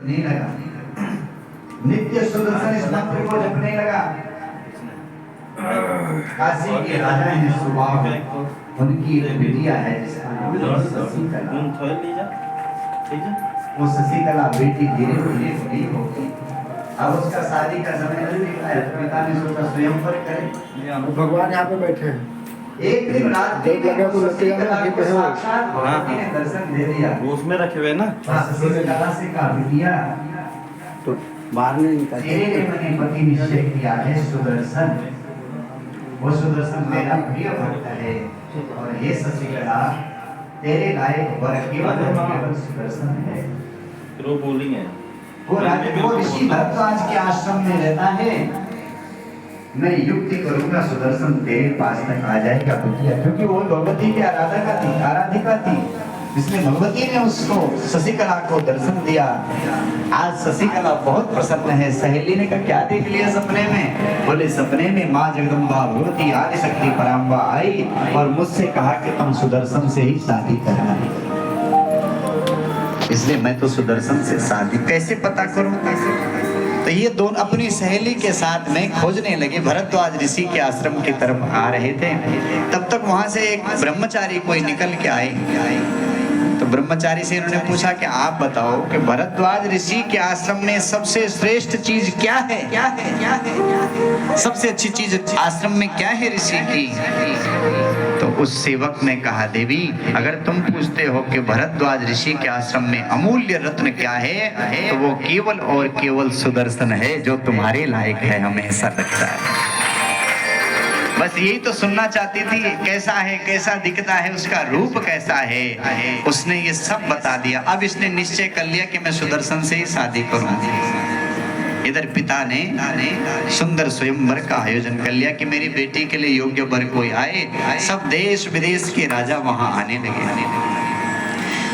नहीं लगा, नित्य सुदर्शन इस मंत्र को जपने लगा। काशी के राजा हैं सुबाहु, उनकी एक बिटिया है जिसका नाम शशिकला। वो शशिकला बेटी धीरे धीरे बड़ी होगी। अब उसका शादी का समय नजदीक आया, पिता ने सोचा स्वयंवर करें। भगवान यहाँ पे बैठे हैं। एक दिन रात लगा तो शशिकला को साक्षात भगवती ने दर्शन दे दिया। वो उसमें रखे हुए ना। शशिकला से कहा बिटिया तो बाहर नहीं निकल। तेरे मैंने पति निश्चय किया है सुदर्शन, वो सुदर्शन मेरा प्रिय भक्त है। और ये शशिकला तेरे लायक वर केवल सुदर्शन है। फिर वो बोलेंगे वो ऋषि भरद्वाज के आश्रम में रहता है। मैं युक्ति करूंगा सुदर्शन तेरे पास तक आ जाएगा बिटिया, क्योंकि वो भगवती की आराधिका थी, इसलिए भगवती ने उसको शशिकला को दर्शन दिया। आज शशिकला बहुत प्रसन्न है। सहेली ने कहा क्या देख लिया सपने में? बोले सपने में माँ जगदम्बा भगवती आदि शक्ति पराम्बा आई और मुझसे कहा कि तुम सुदर्शन से ही शादी करना, इसलिए मैं तो सुदर्शन से शादी कैसे पता करूं। तो ये दोनों अपनी सहेली के साथ में खोजने लगे। भरद्वाज ऋषि के आश्रम की तरफ आ रहे थे, तब तक वहां से एक ब्रह्मचारी कोई निकल के आए। तो ब्रह्मचारी से इन्होंने पूछा कि आप बताओ कि भरद्वाज ऋषि के आश्रम में सबसे श्रेष्ठ चीज क्या है? क्या है? क्या है? सबसे अच्छी चीज आश्रम में क्या है ऋषि की? तो उस सेवक ने कहा देवी, अगर तुम पूछते हो कि भरद्वाज ऋषि के आश्रम में अमूल्य रत्न क्या है, तो वो केवल और केवल सुदर्शन है जो तुम्हारे लायक है, हमें ऐसा लगता है। बस यही तो सुनना चाहती थी, कैसा है, कैसा दिखता है, उसका रूप कैसा है। उसने ये सब बता दिया। अब इसने निश्चय कर लिया कि मैं सुदर्शन से ही शादी करूंगी। इधर पिता ने सुंदर स्वयंवर का आयोजन कर लिया कि मेरी बेटी के लिए योग्य वर कोई आए। सब देश विदेश के राजा वहां आने लगे।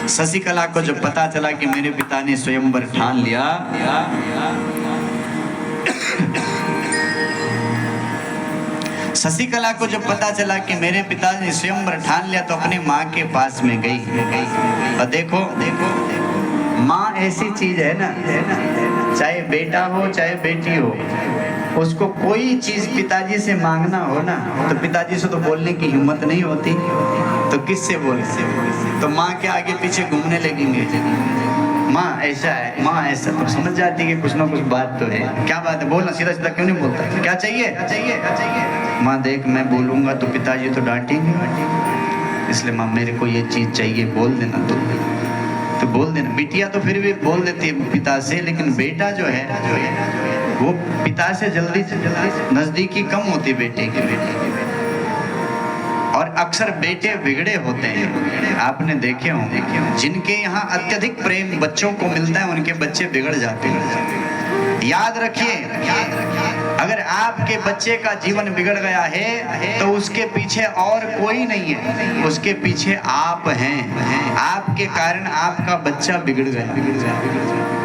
शशिकला को जब पता चला कि मेरे पिता ने स्वयंवर ठान लिया, शशिकला को जब पता चला कि मेरे पिता ने स्वयंवर ठान लिया तो अपने माँ के पास में गई। और देखो माँ ऐसी चीज है ना, चाहे बेटा हो चाहे बेटी हो, उसको कोई चीज पिताजी से मांगना हो ना, तो पिताजी से तो बोलने की हिम्मत नहीं होती, तो किससे बोले? तो माँ के आगे पीछे घूमने लगेंगे। माँ ऐसा है, माँ ऐसा, तो समझ जाती है कि कुछ ना कुछ बात तो है। क्या बात है? बोलना, सीधा सीधा क्यों नहीं बोलता? क्या चाहिए? क्या चाहिए? क्या चाहिए? माँ देख, मैं बोलूंगा तो पिताजी तो डांटेंगे, इसलिए माँ मेरे को ये चीज चाहिए, बोल देना। तो बोल देना। बिटिया तो फिर भी बोल देती है पिता से, लेकिन बेटा जो है वो पिता से जल्दी नजदीकी कम होती बेटे की। और अक्सर बेटे बिगड़े होते हैं, आपने देखे होंगे। जिनके यहाँ अत्यधिक प्रेम बच्चों को मिलता है उनके बच्चे बिगड़ जाते हैं। याद रखिए, अगर आपके बच्चे का जीवन बिगड़ गया है तो उसके पीछे और कोई नहीं है, उसके पीछे आप हैं। आपके कारण आपका बच्चा बिगड़ गया।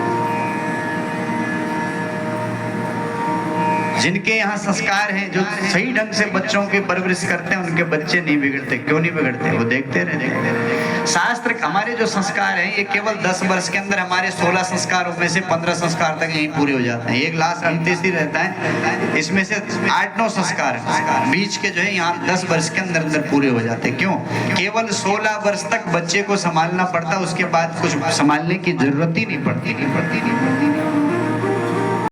जिनके यहाँ संस्कार हैं, जो सही ढंग से बच्चों की परवरिश करते हैं, उनके बच्चे नहीं बिगड़ते। क्यों नहीं बिगड़ते? वो देखते रहे। शास्त्र हमारे जो संस्कार हैं, ये केवल 10 वर्ष के अंदर हमारे 16 संस्कारों में से 15 संस्कार तक यही पूरे हो जाते हैं। एक लास्ट अंतिश ही रहता है, इसमें से 8-9 संस्कार बीच के जो है यहाँ 10 वर्ष के अंदर अंदर पूरे हो जाते हैं। क्यों? केवल 16 वर्ष तक बच्चे को संभालना पड़ता, उसके बाद कुछ संभालने की जरूरत ही नहीं पड़ती।